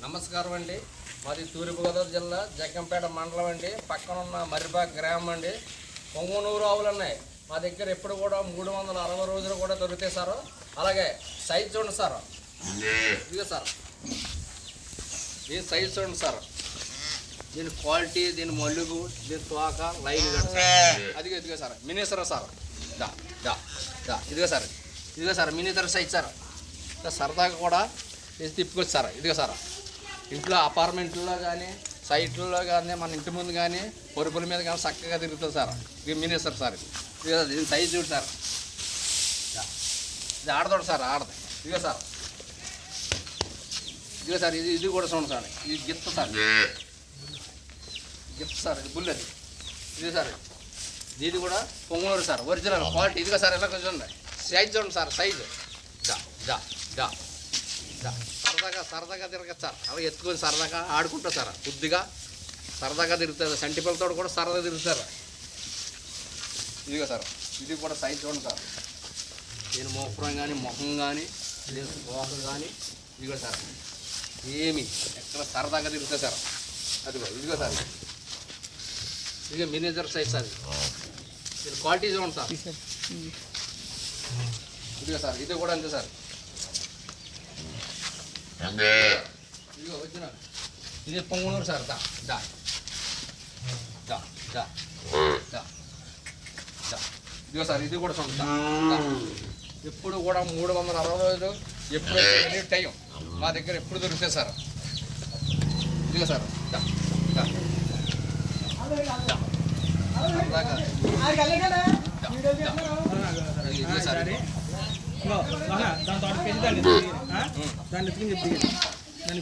నమస్కారం అండి. మాది తూర్పుగోదావరి జిల్లా జగ్గంపేట మండలం అండి. పక్కన ఉన్న మర్రిపాక గ్రామం అండి. పొంగునూరు ఆవులు ఉన్నాయి మా దగ్గర. ఎప్పుడు కూడా 360 రోజులు కూడా దొరుకుతాయి సార్. అలాగే సైజ్ చూడండి సార్, ఇదిగో సార్, దీని సైజ్ చూడండి సార్, దీని క్వాలిటీ, దీని మల్లుగు, దీని తోక లైన్ అదిగో ఇదిగో సార్ మినిసర్ సార్. దా దా దా ఇదిగో సార్, ఇదిగో సార్ మినిసర్ సైజ్ సార్. సరదాగా కూడా ఇది తిప్పుకోవచ్చు సార్. ఇదిగో సార్, ఇంట్లో అపార్ట్మెంట్లో కానీ సైట్లలో కానీ మన ఇంటి ముందు కానీ పొరుపుల మీద కానీ చక్కగా తిరుగుతుంది సార్. ఇది మినిసర్ సార్. ఇది సైజ్ చూడు సార్, ఇది ఆడదోడు సార్, ఆడదు. ఇదిగో సార్, ఇదిగో సార్, ఇది కూడా చూడండి సార్, ఇది గిత్త సార్, గిత్త సార్, ఇది బుల్ అది. ఇది సార్, ఇది కూడా పొంగునూరు సార్, ఒరిజినల్ క్వాలిటీ. ఇదిగో సార్, ఇలా చూడండి సైజ్ చూడండి సార్, సైజు దా దా దా దా. సరదాగా తిరగచ్చు సార్. అలా ఎత్తుకొని సరదాగా ఆడుకుంటా సార్. కొద్దిగా సరదాగా తిరుగుతుంది. సంటిపల్లతో కూడా సరదాగా తిరుగుతారు. ఇదిగో సార్, ఇది కూడా సైజ్ చూడండి సార్. నేను మోపురం కానీ మొహం కానీ మోహం కానీ ఇదిగో సార్, ఏమి ఎక్కడ సరదాగా తిరుగుతుంది సార్. అదిగో ఇదిగో సార్, ఇదిగో మినిజర్ సైజ్ సార్. ఇది క్వాలిటీ చూడండి సార్. ఇదిగో సార్, ఇది కూడా అంతే సార్. ఇదిగో వచ్చినారు, ఇది పొంగునూరు సార్. దా దా దా దా దా దా. ఇదిగో సార్, ఇది కూడా చూడండి సార్. ఎప్పుడు కూడా 360 రోజులు ఎప్పుడు ఎనీ టైం మా దగ్గర ఎప్పుడు దొరుకుతాయి సార్. ఇదిగో సార్, దా దా ఇదిగో సార్, దాని తోట పెంచుతాండి దాన్ని ఎత్తుకుని చెప్తే